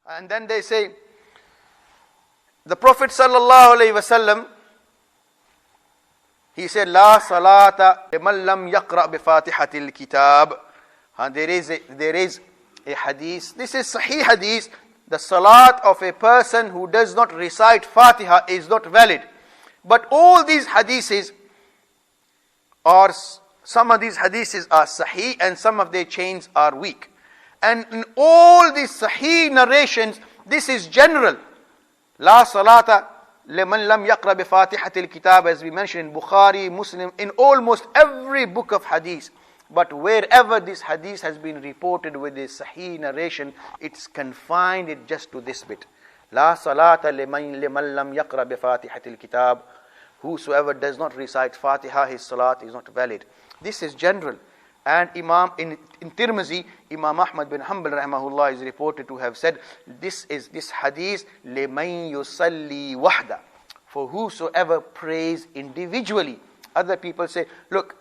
And then they say, the Prophet sallallahu alaihi wasallam, he said, La salata liman lam yaqra bi fatihatil kitab. There is a hadith. This is Sahih hadith. The salat of a person who does not recite Fatiha is not valid. But all these hadiths are, some of these hadiths are Sahih and some of their chains are weak. And in all these Sahih narrations, this is general. La salata liman lam yaqra bi fatihatil kitab, as we mentioned in Bukhari, Muslim, in almost every book of hadith. But wherever this hadith has been reported with a Sahih narration, it's confined it just to this bit. La salata liman lam yaqra bi fatihatil kitab. Whosoever does not recite Fatiha, his salat is not valid. This is general. And Imam in Tirmizi, Imam Ahmad bin Hanbal rahimahullah is reported to have said, this hadith, liman yusalli wahda, for whosoever prays individually. Other people say, look,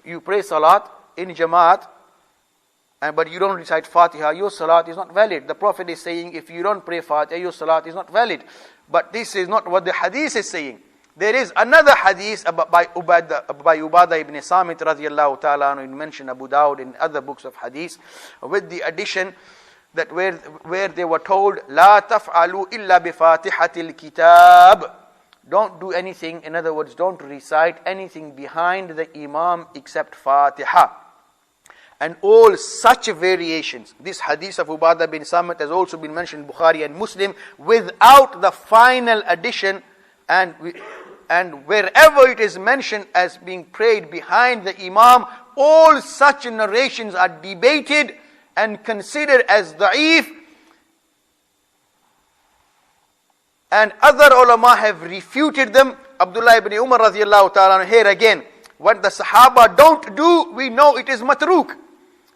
you pray salat in Jamaat, but you don't recite Fatiha, your salat is not valid. The Prophet is saying, if you don't pray Fatiha, your salat is not valid. But this is not what the hadith is saying. There is another hadith by Ubadah ibn Samit Radiyallahu ta'ala anhu, mentioned Abu Dawud in other books of hadith, with the addition that where they were told, La taf'alu illa bi fatihatil kitab. Don't do anything, in other words, don't recite anything behind the Imam except Fatiha. And all such variations, this hadith of Ubadah bin Samit has also been mentioned in Bukhari and Muslim, without the final addition, and wherever it is mentioned as being prayed behind the Imam, all such narrations are debated and considered as da'if. And other ulama have refuted them. Abdullah ibn Umar radiyallahu ta'ala, here again, what the Sahaba don't do, we know it is matruk.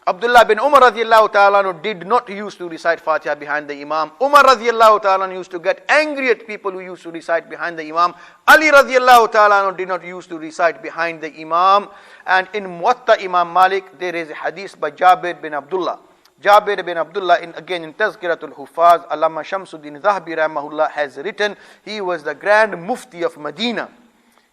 Abdullah bin Umar radiyallahu ta'ala did not used to recite Fatiha behind the Imam. Umar radiyallahu ta'ala used to get angry at people who used to recite behind the Imam. Ali radiyallahu ta'ala did not used to recite behind the Imam. And in Muwatta Imam Malik, there is a hadith by Jabir bin Abdullah. Jabir bin Abdullah, again in Tazkiratul Hufaz, Allama Shamsuddin Zahabi rahimahullah has written, he was the Grand Mufti of Medina.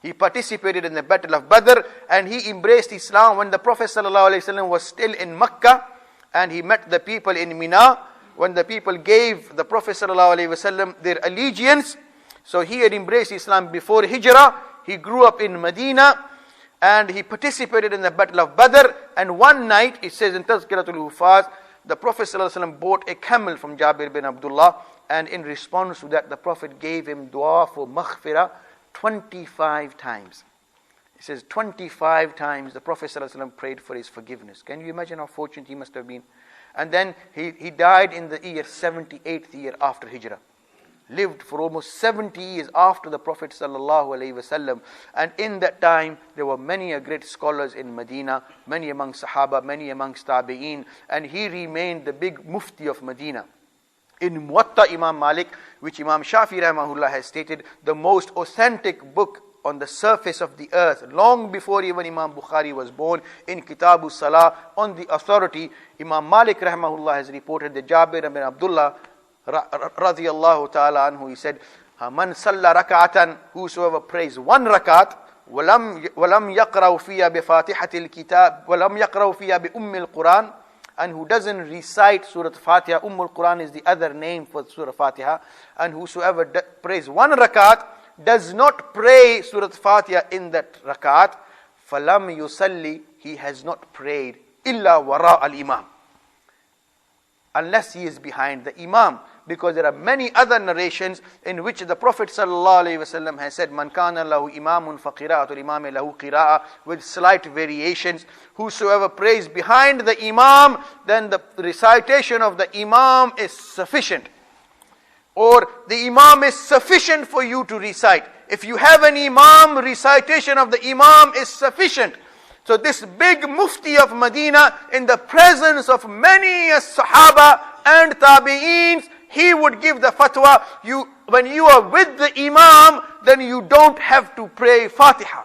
He participated in the Battle of Badr and he embraced Islam when the Prophet ﷺ was still in Makkah, and he met the people in Mina when the people gave the Prophet ﷺ their allegiance. So he had embraced Islam before Hijrah. He grew up in Medina and he participated in the Battle of Badr. And one night, it says in Tazkiratul Hufaz, the Prophet ﷺ bought a camel from Jabir bin Abdullah, and in response to that, the Prophet gave him dua for maghfirah 25 times. It says 25 times the Prophet ﷺ prayed for his forgiveness. Can you imagine how fortunate he must have been? And then he died in the year 78th year after Hijrah. Lived for almost 70 years after the Prophet ﷺ. And in that time, there were many great scholars in Medina, many among Sahaba, many amongst Tabi'een, and he remained the big mufti of Medina. In Muwatta Imam Malik, which Imam Shafi rahimahullah has stated, the most authentic book on the surface of the earth, long before even Imam Bukhari was born, in Kitabu Salah, on the authority, Imam Malik rahimahullah has reported that Jabir bin Abdullah Radiyallahu ta'ala anhu, he said, Man salla raka'atan, whosoever prays one rakat, walam yaqra'u fiya bi fatihatil kitab, walam yaqra'u fiya bi ummil Qur'an, and who doesn't recite Surah Fatiha. Quran is the other name for Surah Fatiha. And whosoever prays one rakat, does not pray Surah Fatiha in that rakat, falam yusalli, he has not prayed illa wara al-imam, unless he is behind the Imam. Because there are many other narrations in which the Prophet ﷺ has said, Man kana lahu imamun fa qira'atul imami lahu qira'a, with slight variations. Whosoever prays behind the Imam, then the recitation of the Imam is sufficient. Or the Imam is sufficient for you to recite. If you have an Imam, recitation of the Imam is sufficient. So this big mufti of Medina, in the presence of many Sahaba and Tabi'eens, he would give the fatwa, when you are with the Imam, then you don't have to pray Fatiha.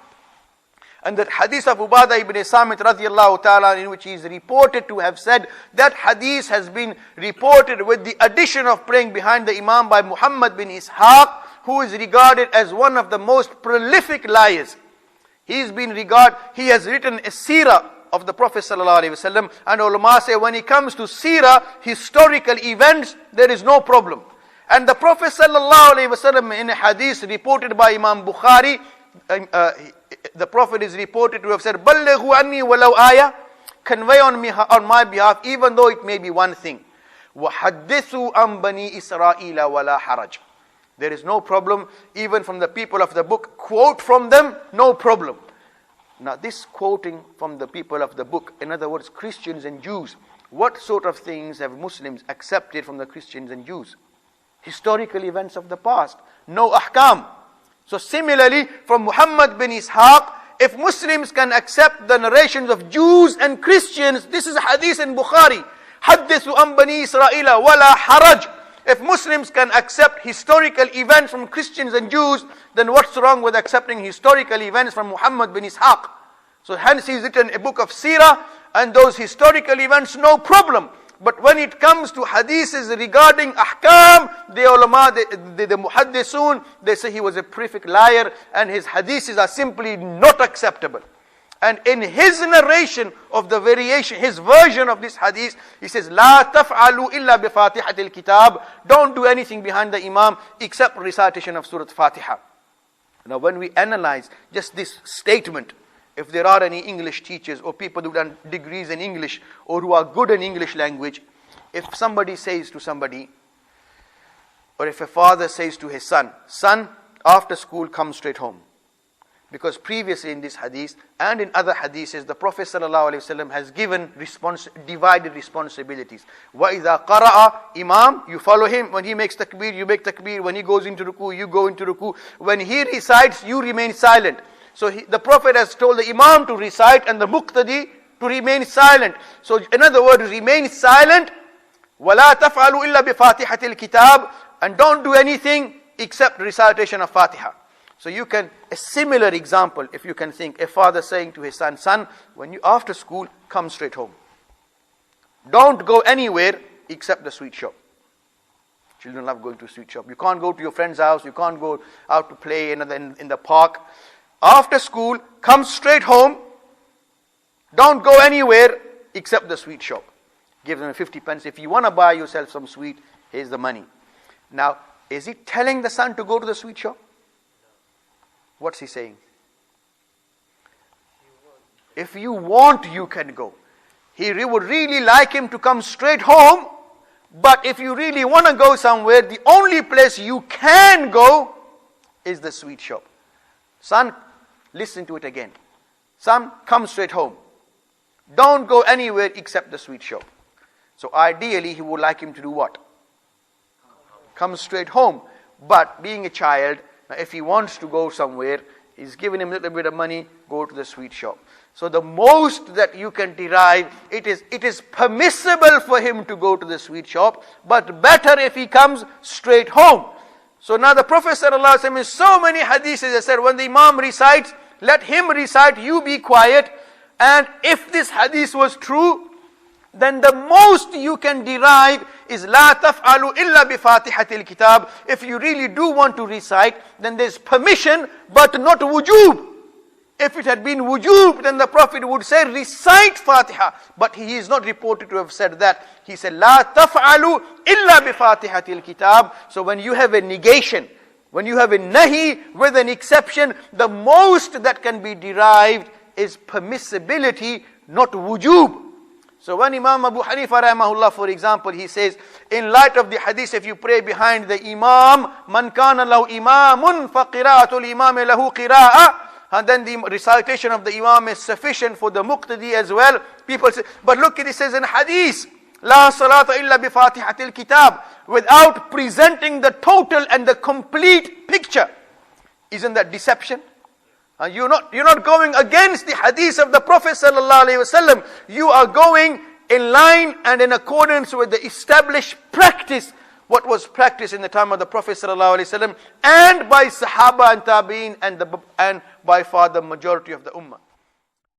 And that hadith of Ubadah ibn Samit Radiyallahu ta'ala, in which he is reported to have said, that hadith has been reported with the addition of praying behind the Imam by Muhammad bin Ishaq, who is regarded as one of the most prolific liars. He has written a seerah of the Prophet sallallahu alaihi wasallam, and ulama say when it comes to seerah, historical events, there is no problem. And the Prophet sallallahu alaihi wasallam, in a hadith reported by Imam Bukhari, the Prophet is reported to have said, "Ballighu anni walau ayah," convey on my behalf, even though it may be one thing. وَحَدِّثُوا عَنْ بَنِي إِسْرَائِيلَ وَلَا حَرَجٍ. There is no problem, even from the people of the book, quote from them, no problem. Now this quoting from the people of the book, in other words, Christians and Jews, what sort of things have Muslims accepted from the Christians and Jews? Historical events of the past, no ahkam. So similarly, from Muhammad bin Ishaq, if Muslims can accept the narrations of Jews and Christians, this is a hadith in Bukhari, حَدِّثُوا عَنْ بَنِي إِسْرَائِيلَ وَلَا حَرَجٍ. If Muslims can accept historical events from Christians and Jews, then what's wrong with accepting historical events from Muhammad bin Ishaq? So hence he's written a book of seerah, and those historical events, no problem. But when it comes to hadiths regarding ahkam, the ulama, the muhaddisun, they say he was a prolific liar, and his hadiths are simply not acceptable. And in his narration of the variation, his version of this hadith, he says, "La taf'alu illa bi Fatihatil Kitab." Don't do anything behind the Imam except recitation of Surah Fatiha. Now when we analyze just this statement, if there are any English teachers or people who've done degrees in English or who are good in English language, if somebody says to somebody, or if a father says to his son, "Son, after school come straight home." Because previously in this hadith and in other hadiths, the Prophet ﷺ has given divided responsibilities. وَإِذَا قَرَأَ Imam, you follow him. When he makes takbir, you make takbir. When he goes into ruku, you go into ruku. When he recites, you remain silent. So the Prophet has told the Imam to recite and the Muqtadi to remain silent. So in other words, remain silent. وَلَا تَفْعَلُوا إِلَّا بِفَاتِحَةِ الْكِتَابِ. And don't do anything except recitation of Fatiha. So you can, a similar example, if you can think, a father saying to his son, "Son, when you after school, come straight home. Don't go anywhere except the sweet shop." Children love going to a sweet shop. You can't go to your friend's house, you can't go out to play in the park. After school, come straight home. Don't go anywhere except the sweet shop. Give them 50 pence. If you want to buy yourself some sweet, here's the money. Now, is he telling the son to go to the sweet shop? What's he saying? If you want, you can go. He would really like him to come straight home, but if you really want to go somewhere, the only place you can go is the sweet shop. Son, listen to it again. Son, come straight home. Don't go anywhere except the sweet shop. So ideally, he would like him to do what? Come straight home. But being a child, if he wants to go somewhere, he's given him a little bit of money, go to the sweet shop. So the most that you can derive, it is permissible for him to go to the sweet shop, but better if he comes straight home. So now the Prophet ﷺ, in so many hadiths, has said, when the Imam recites, let him recite, you be quiet. And if this hadith was true, then the most you can derive is لا تفعلوا إلا بفاتحة الكتاب. If you really do want to recite, then there's permission, but not wujub. If it had been wujub, then the Prophet would say recite Fatiha. But he is not reported to have said that. He said لا تفعلوا إلا بفاتحة الكتاب. So when you have a negation, when you have a nahi with an exception, the most that can be derived is permissibility, not wujub. So when Imam Abu Hanifa rahimahullah, for example, he says, in light of the hadith, if you pray behind the Imam, man kana lahu imamun fa qira'atul imam lahu qira'ah, and then the recitation of the Imam is sufficient for the muqtadi as well. People say, but look, it says in hadith, la salata illa bi fatihatil kitab, without presenting the total and the complete picture. Isn't that deception? You're not going against the hadith of the Prophet ﷺ. You are going in line and in accordance with the established practice, what was practiced in the time of the Prophet ﷺ, and by Sahaba and Tabi'in, and by far the majority of the Ummah.